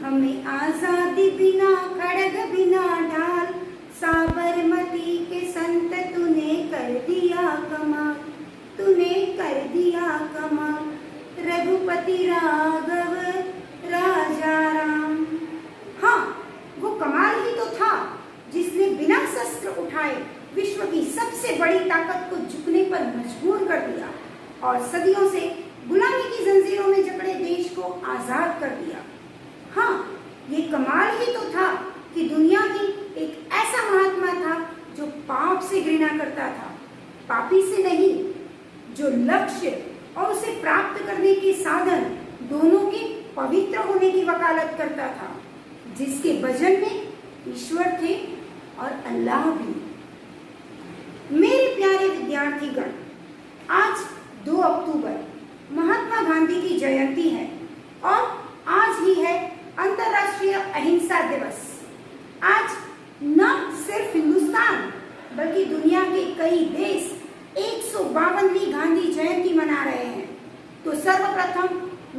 हमें आजादी बिना खड़ग बिना ढाल, साबरमती के संत तूने कर दिया कमाल, तूने कर दिया कमाल। रघुपति राघव राजा राम। हाँ, वो कमाल ही तो था जिसने बिना शस्त्र उठाए विश्व की सबसे बड़ी ताकत को झुकने पर मजबूर कर दिया और सदियों से गुलामी की जंजीरों में जकड़े देश को आजाद कर दिया। हाँ, ये कमाल ही तो था कि दुनिया ही एक ऐसा महात्मा था जो पाप से घृणा करता था, पापी से नहीं, जो लक्ष्य और उसे प्राप्त करने के साधन दोनों के पवित्र होने की वकालत करता था, जिसके भजन में ईश्वर थे और अल्लाह भी। मेरे प्यारे विद्यार्थीगण, आज 2 अक्टूबर महात्मा गांधी की जयंती है और आज ही है अंतर्राष्ट्रीय अहिंसा दिवस। आज न सिर्फ हिंदुस्तान बल्कि दुनिया के कई देश 152वीं गांधी जयंती मना रहे हैं। तो सर्वप्रथम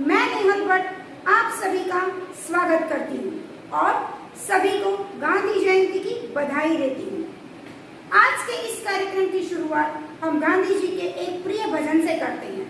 मैं नेहल भट्ट आप सभी का स्वागत करती हूँ और सभी को गांधी जयंती की बधाई देती हूँ। आज के इस कार्यक्रम की शुरुआत हम गांधी जी के एक प्रिय भजन से करते हैं।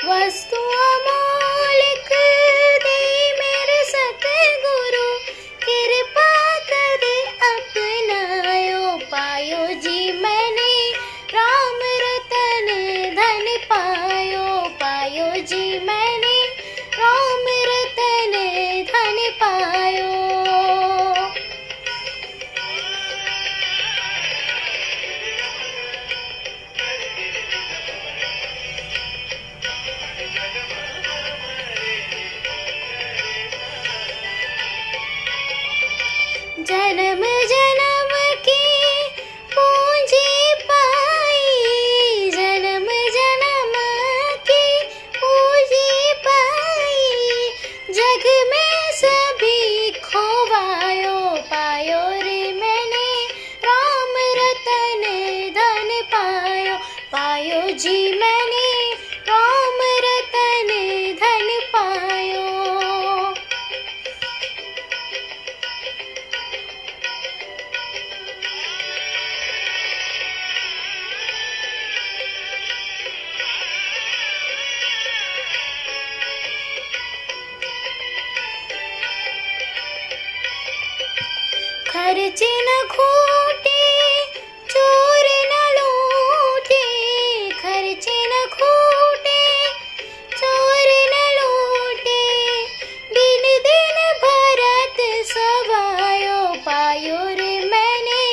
वस्तु अमोलिक दी सभी खोवायो पायो रे मैंने, राम रतन धन पायो, पायो जी मैंने राम रतन धन पायो। खर्चे न खोटे चोर न लूटे, खर्चे न खोटे चोर न लूटे, दिन दिन भरत सवायो पायो रे मैंने,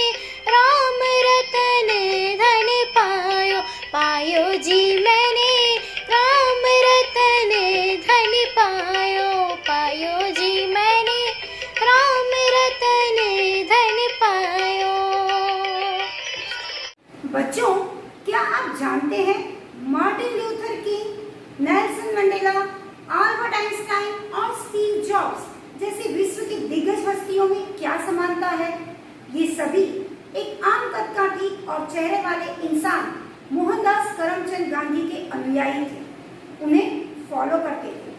राम रतन धन पायो, पायो जी मैंने राम रतन धन पायो, पायो जी मैंने राम रतन धन पायो। बच्चों, क्या आप जानते हैं Martin Luther king, Nelson Mandela, Albert Einstein और स्टीव जॉब्स जैसे विश्व की दिग्गज हस्तियों में क्या समानता है? ये सभी एक आम कदकाठी और चेहरे वाले इंसान मोहनदास करमचंद गांधी के अनुयायी थे, उन्हें फॉलो करते थे,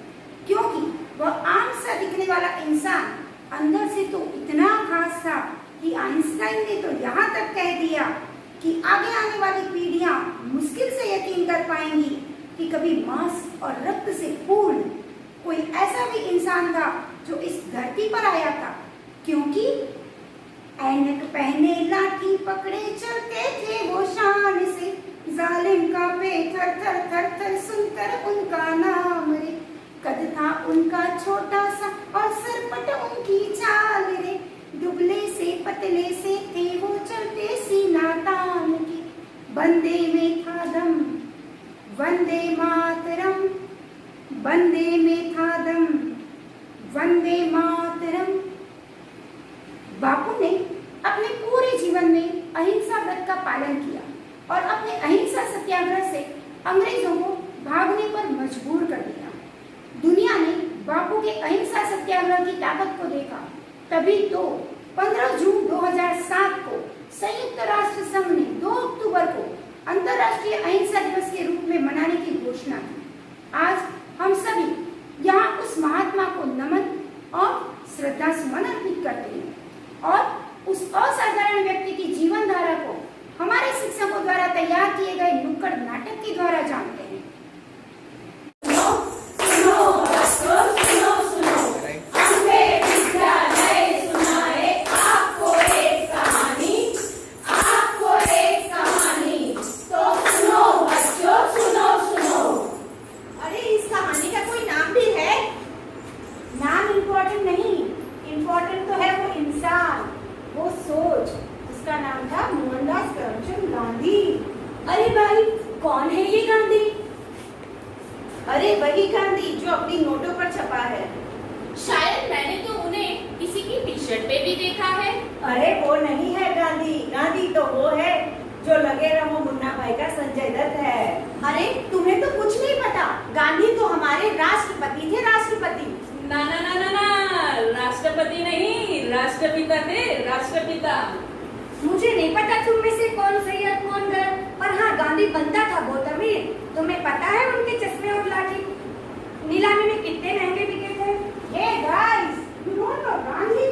क्योंकि वह आम सा दिखने वाला इंसान अंदर से तो इतना खास था कि आइंस्टाइन ने तो यहाँ तक कह दिया कि आगे आने वाली पीढ़ियां मुश्किल से यकीन कर पाएंगी कि कभी मांस और रक्त से पूर्ण कोई ऐसा भी इंसान था जो इस धरती पर आया था, क्योंकि ऐनक पहने लाठी पकड़े चलते थे वो शान से, जालिम का पे थर थर थर थर सुनकर उनका नाम रे, कद था उनका छोटा सा और सरपट उनकी चाल रे, दुबले से पतले से थे वो चलते सीना तान के, बंदे में था दम वंदे मातरम, बंदे में था दम वंदे मातरम। बापू ने अपने पूरे जीवन में अहिंसा व्रत का पालन किया और अपने अहिंसा सत्याग्रह से अंग्रेजों को भागने पर मजबूर कर दिया। दुनिया ने बापू के अहिंसा सत्याग्रह की ताकत को देखा, तभी तो 15 जून 2007 को संयुक्त राष्ट्र संघ ने 2 अक्टूबर को अंतर्राष्ट्रीय अहिंसा दिवस के रूप में मनाने की घोषणा की। आज हम सभी यहाँ उस महात्मा को नमन और श्रद्धा सुमन अर्पित करते हैं और उस असाधारण व्यक्ति की जीवन धारा को हमारे शिक्षकों द्वारा तैयार किए गए नुक्कड़ नाटक के द्वारा जानते हैं। अरे भाई, कौन है ये गांधी? अरे वही गांधी जो अपनी नोटों पर छपा है। शायद मैंने तो उन्हें किसी की टी शर्ट पे भी देखा है। अरे वो नहीं है गांधी, गांधी तो वो है जो लगे रहो मुन्ना भाई का संजय दत्त है। अरे तुम्हें तो कुछ नहीं पता, गांधी तो हमारे राष्ट्रपति थे, राष्ट्रपति। ना ना ना ना ना, राष्ट्रपति नहीं, राष्ट्रपिता थे, राष्ट्रपिता। मुझे नहीं पता तुम में से कौन सही और कौन गलत, पर हाँ, गांधी बनता था बहुत अमीर। तुम्हें पता है उनके चश्मे और लाठी नीलामी में कितने महंगे बिके थे? Hey guys, you don't know Gandhi?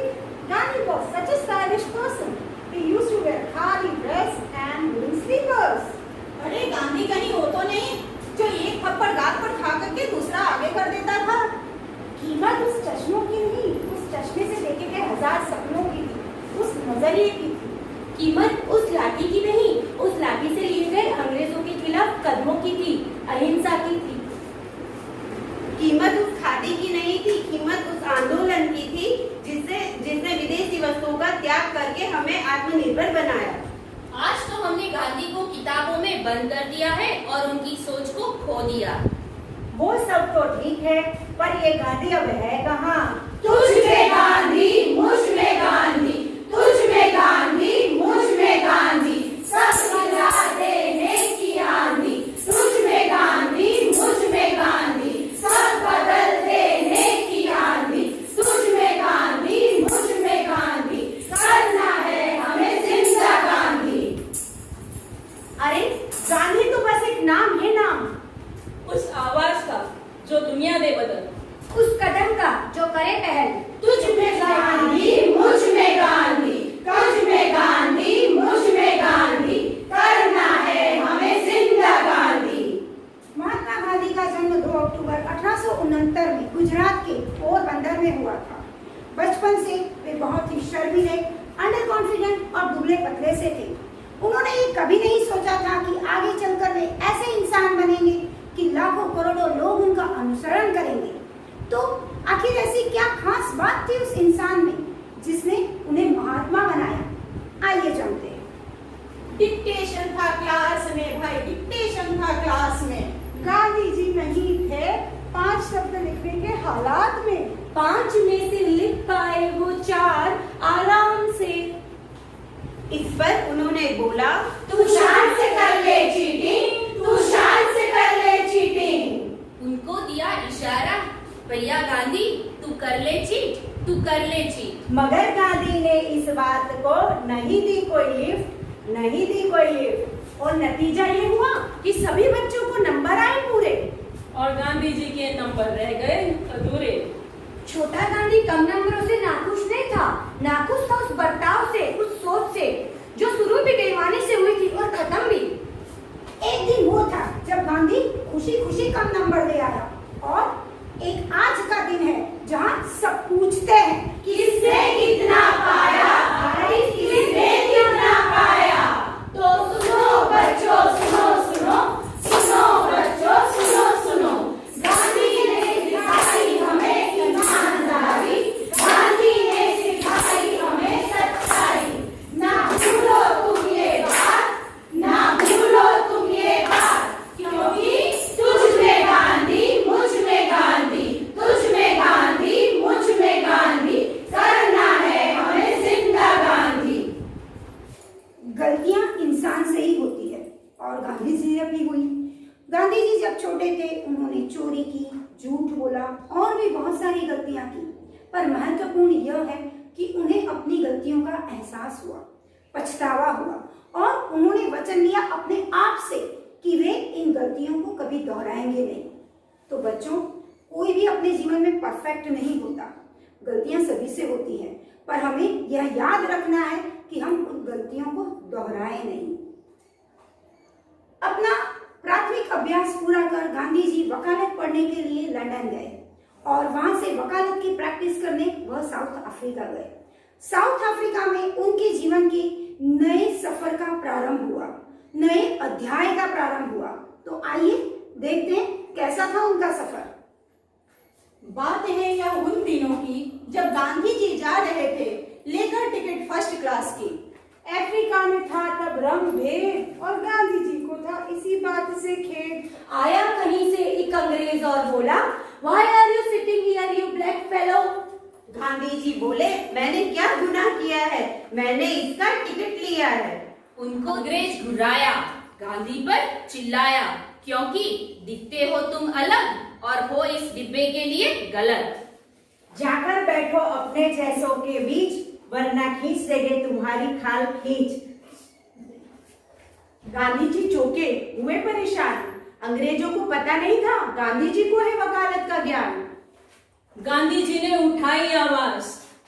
Gandhi was such a stylish person. He used to wear khadi dress and wooden slippers. अरे गांधी कहीं हो तो नहीं जो एक थप्पड़ गाल पर खा करके दूसरा आगे कर देता था? कीमत उस चश्मों की नहीं, उस चश्मे से देखे गए 1000 सपनों की थी, उस नजरिए की थी। कीमत उस लाठी की नहीं, उस लाठी से लिए गए अंग्रेजों के खिलाफ कदमों की थी, अहिंसा की थी। कीमत उस खादी की नहीं थी, कीमत उस आंदोलन की थी जिसने विदेशी वस्तुओं का त्याग करके हमें आत्मनिर्भर बनाया। आज तो हमने गांधी को किताबों में बंद कर दिया है और उनकी सोच को खो दिया। वो सब तो ठीक है, पर ये गांधी अब है कहाँ? तुझ में गांधी, मुझ में गांधी, तुझ में गांधी, मुझ में गांधी, सब गिरा देने की आंधी। तुझ में गांधी, मुझ में गांधी, सब बदल देने की आंधी। तुझ बचपन से वे बहुत ही शर्मीले, अंडर कॉन्फिडेंट और दुबले पतले से थे। उन्होंने ये कभी नहीं सोचा था कि आगे चलकर वे ऐसे इंसान बनेंगे कि लाखों करोड़ों लोग उनका अनुसरण करेंगे। तो आखिर ऐसी क्या खास बात थी उस इंसान में जिसने उन्हें महात्मा बनाया? आइए जानते हैं। डिक्टेशन था क्लास में भाई, डिक्टेशन था क्लास में। गांधी जी नहीं थे 5 शब्द लिखने के हालात में। 5 में से लिख पाए वो 4 आराम से। इस पर उन्होंने बोला, तू शान से कर ले चीटिंग, तू शान से कर ले चीटिंग। उनको दिया इशारा, भैया गांधी तू कर ले चीट, तू कर ले चीट। मगर गांधी ने इस बात को नहीं दी कोई लिफ्ट, नहीं दी कोई लिफ्ट, और नतीजा ये हुआ कि सभी बच्चों को नंबर आए पूरे और गांधी जी के नंबर रह गए अधूरे। छोटा गांधी कम नंबरों से नाखुश नहीं था, नाखुश था उस बर्ताव से, उस सोच से जो शुरू भी बेईमानी से हुई थी और खत्म भी। एक दिन वो था जब गांधी खुशी खुशी कम नंबर ले आया, और एक आज का दिन है जहाँ सब पूछते हैं किसने कितना पाया भाई, किसने कितना पाया। तो सुनो बच्चों, सुनो सुनो सुनो बच्चों, सुनो सुनो। गांधी ने सिखाई हमें ईमानदारी, गांधी ने सिखाई हमें सच्चाई। ना भूलो तुम ये बात, ना भूलो तुम ये बात, क्योंकि तुझ में गांधी, मुझ में गांधी, तुझ में गांधी, मुझ में गांधी, करना है हमें जिंदा गांधी। गलतियां इंसान से ही होती है, और गांधी जी से भी हुई। गांधी जी जब छोटे थे उन्होंने चोरी की, झूठ बोला और भी बहुत सारी गलतियां की, पर महत्वपूर्ण यह है कि उन्हें अपनी गलतियों का एहसास हुआ, पछतावा हुआ, और उन्होंने वचन लिया अपने आप से कि वे इन गलतियों को कभी दोहराएंगे नहीं। तो बच्चों, कोई भी अपने जीवन में परफेक्ट नहीं होता, गलतियां सभी से होती हैं, पर हमें यह याद रखना है कि हम उन गलतियों को दोहराए नहीं। अपना प्राथमिक अभ्यास पूरा कर गांधी जी वकालत पढ़ने के लिए लंदन गए, और वहां से वकालत की प्रैक्टिस करने वह साउथ अफ्रीका गए। साउथ अफ्रीका में उनके जीवन के नए सफर का प्रारंभ हुआ, नए अध्याय का प्रारंभ हुआ। तो आइए देखते हैं कैसा था उनका सफर। बात है यह उन दिनों की जब गांधी जी जा रहे थे लेकर टिकट फर्स्ट क्लास की। अफ्रीका में था तब रंग भेद, और गांधी जी को था इसी बात से खेद। आया कहीं से एक अंग्रेज और बोला, Why are you sitting here, you black fellow? Gandhi ji बोले, मैंने क्या गुनाह किया है, मैंने इसका टिकट लिया है। उनको अंग्रेज घुराया, गांधी पर चिल्लाया, क्योंकि दिखते हो तुम अलग और हो इस डिब्बे के लिए गलत। जाकर बैठो अपने जैसों के बीच, वरना खींच देंगे तुम्हारी खाल खींच। गांधी जी चौंके हुए परेशान, अंग्रेजों को पता नहीं था गांधी जी को है वकालत का ज्ञान। गांधी जी ने उठाई आवाज,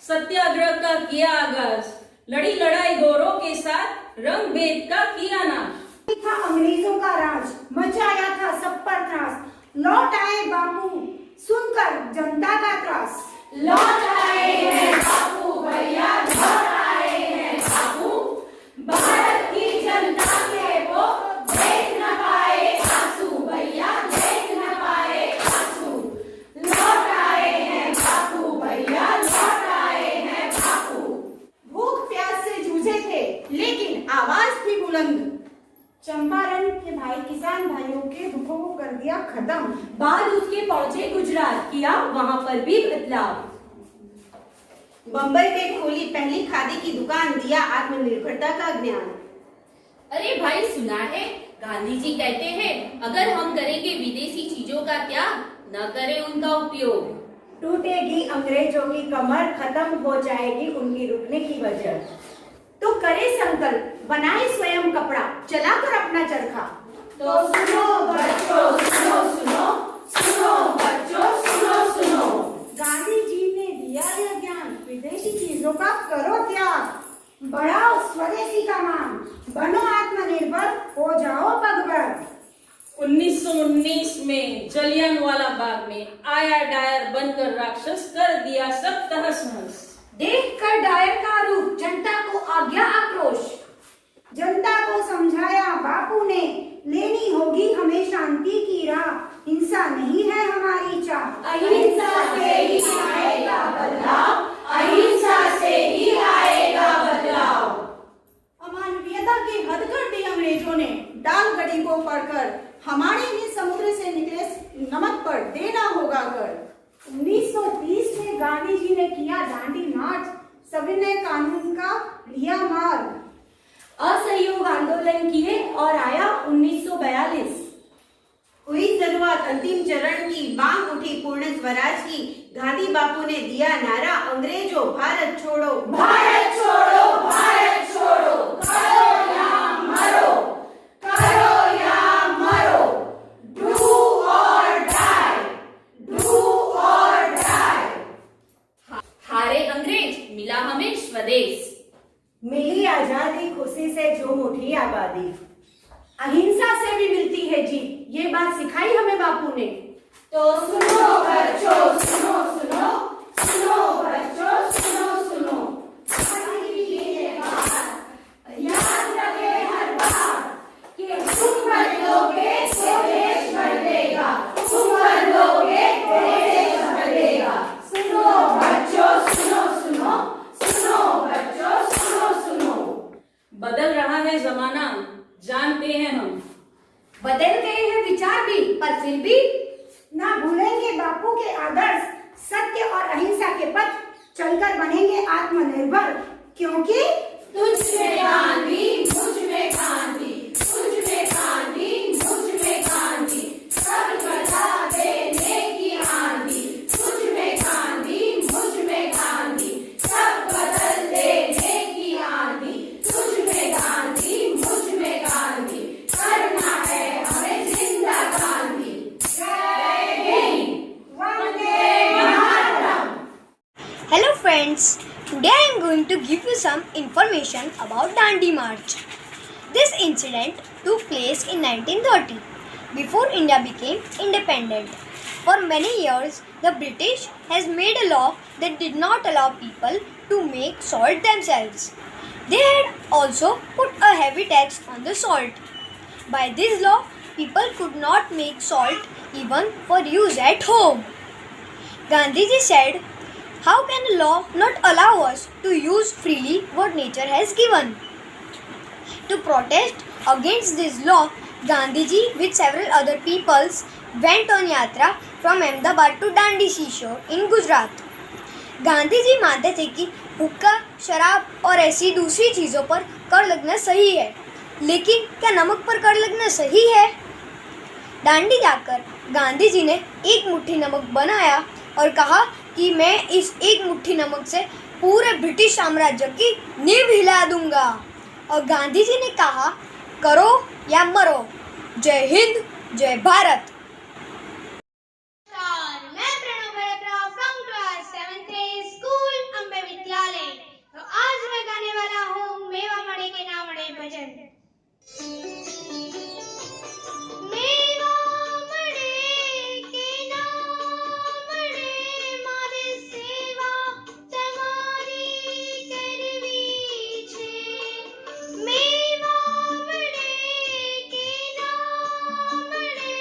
सत्याग्रह का किया आगाज, लड़ी लड़ाई गोरों के साथ, रंग भेद का किया नाश। था अंग्रेजों का राज, मचाया था सब पर त्रास, लौट आए बापू सुनकर जनता का त्रास। लौट आए हैं बापू भैया, लौट आए हैं बापू, भारत की जनता के वो देख न पाए आंसू भैया, देख न पाए आंसू। लौट आए हैं बापू भैया, लौट आए हैं बापू। भूख प्यास से जूझे थे लेकिन आवाज थी बुलंद। चंपारण के भाई किसान भाइयों के दुखों को कर दिया खत्म। बाद उसके पहुंचे गुजरात, किया वहां पर भी बदलाव। बम्बई में खोली पहली खादी की दुकान, दिया आत्मनिर्भरता का ज्ञान। अरे भाई सुना है, गांधी जी कहते हैं अगर हम करेंगे विदेशी चीजों का त्याग, न करें उनका उपयोग, टूटेगी अंग्रेजों की कमर, खत्म हो जाएगी उनकी रुकने की वजह। तो करे संकल्प, बनाए स्वयं कपड़ा, चलाकर अपना चरखा। तो सुनो बच्चों, सुनो सुनो सुनो बच्चों, सुनो सुनो। गांधी जी ने दिया यह ज्ञान, विदेशी चीजों का करो त्याग, बढ़ाओ स्वदेशी का मान, बनो आत्मनिर्भर, हो जाओ पगभर। 1919 में जलियांवाला बाग में आया डायर बनकर राक्षस कर दिया सब तहस नहस। देखकर डायर का रूप जनता को आ गया आक्रोश। जनता को समझाया बापू ने, लेनी होगी हमें शांति की राह, हिंसा नहीं है हमारी चाह। अहिंसा से ही आएगा बदलाव, अहिंसा से ही आएगा बदलाव। अमानवीयता की हद कर दी अंग्रेजों ने, डाल गड़ी को पढ़कर हमारे ही समुद्र से निकले नमक पर देना होगा कर। 1930 में गांधी जी ने किया दांडी मार्च, सविनय कानून का लिया मार्ग। असहयोग आंदोलन किए और आया 1942। हुई शुरुआत अंतिम चरण की, मांग उठी पूर्ण स्वराज की। गांधी बापू ने दिया नारा, अंग्रेजों भारत छोड़ो, भारत छोड़ो, भारत छोड़ो, करो या मरो, करो या मरो, डू और डाई, डू और डाई। हारे अंग्रेज, मिला हमें स्वदेश। मिली आजादी खुशी से झूम उठी आबादी। अहिंसा से भी मिलती है जीत, ये बात सिखाई हमें बापू ने। तो सुनो बच्चों, सुनो सुनो, सुनो बच्चों, सुनो सुनो, ये बात याद रखे हर बार कि तुम बदलोगे तो देश बदलेगा, तुम बदलोगे तो देश बदलेगा। सुनो बच्चों, सुनो सुनो, सुनो बच्चों, सुनो सुनो। बदल रहा है जमाना, जानते हैं हम। बदल गए हैं विचार भी, पर फिर भी ना भूलेंगे बापू के आदर्श, सत्य और अहिंसा के पथ चलकर बनेंगे आत्मनिर्भर, क्योंकि तुझ में गांधी, मुझ में गांधी, तुझ में गांधी, मुझ में गांधी, सब बता देने की आंधी। तुझ में गांधी, मुझ में गांधी, सब बदल देने की आंधी। तुझ में गांधी, मुझ में गांधी, करना है हमें जिंदा गांधी। जय Hind, Vande Mataram. Hello friends, today I am going to give you some information about Dandi March. This incident took place in 1930, before India became independent. For many years, the British has made a law that did not allow people to make salt themselves. They had also put a heavy tax on the salt. By this law, people could not make salt even for use at home. Gandhiji said, "How can a law not allow us to use freely what nature has given?" To protest against this law, Gandhiji with several other peoples went on yatra from Ahmedabad to Dandi seashore in Gujarat. Gandhiji मानते थे कि हुक्का, शराब और ऐसी दूसरी चीज़ों पर कर लगना सही है, लेकिन क्या नमक पर कर लगना सही है? दांडी जाकर गांधीजी ने एक मुट्ठी नमक बनाया और कहा कि मैं इस एक मुट्ठी नमक से पूरे ब्रिटिश साम्राज्य की नींव हिला दूंगा। और गांधीजी ने कहा, करो या मरो, जय हिंद, जय भारत। मैं Pranav Bharatrao from class 7th school Ambe Vidyalaya. तो आज मैं गाने वाला हूँ मेवा मड़े के नामड़े भजन। मेवा मड़े के नामड़े मारे सेवा तमारी करवी छे। मेवा मड़े के नामड़े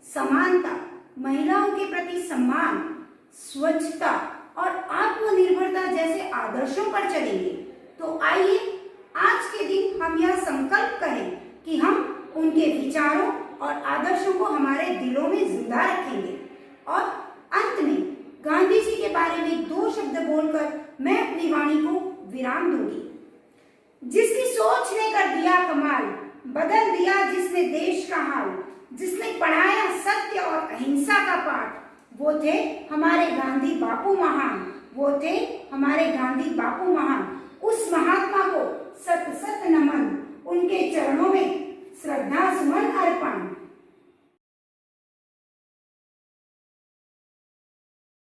समानता, महिलाओं के प्रति सम्मान, स्वच्छता और आत्मनिर्भरता जैसे आदर्शों पर चलेंगे। तो आइए आज के दिन हम यह संकल्प करें कि हम उनके विचारों और आदर्शों को हमारे दिलों में जिंदा रखेंगे। और अंत में गांधी जी के बारे में 2 शब्द बोलकर मैं अपनी वाणी को विराम दूंगी। जिसकी सोच ने कर दिया कमाल, बदल दिया जिसने देश का हाल, जिसने पढ़ाया सत्य और अहिंसा का पाठ, वो थे हमारे गांधी बापू महान, वो थे हमारे गांधी बापू महान। उस महात्मा को सत सत नमन, उनके चरणों में श्रद्धा सुमन अर्पण।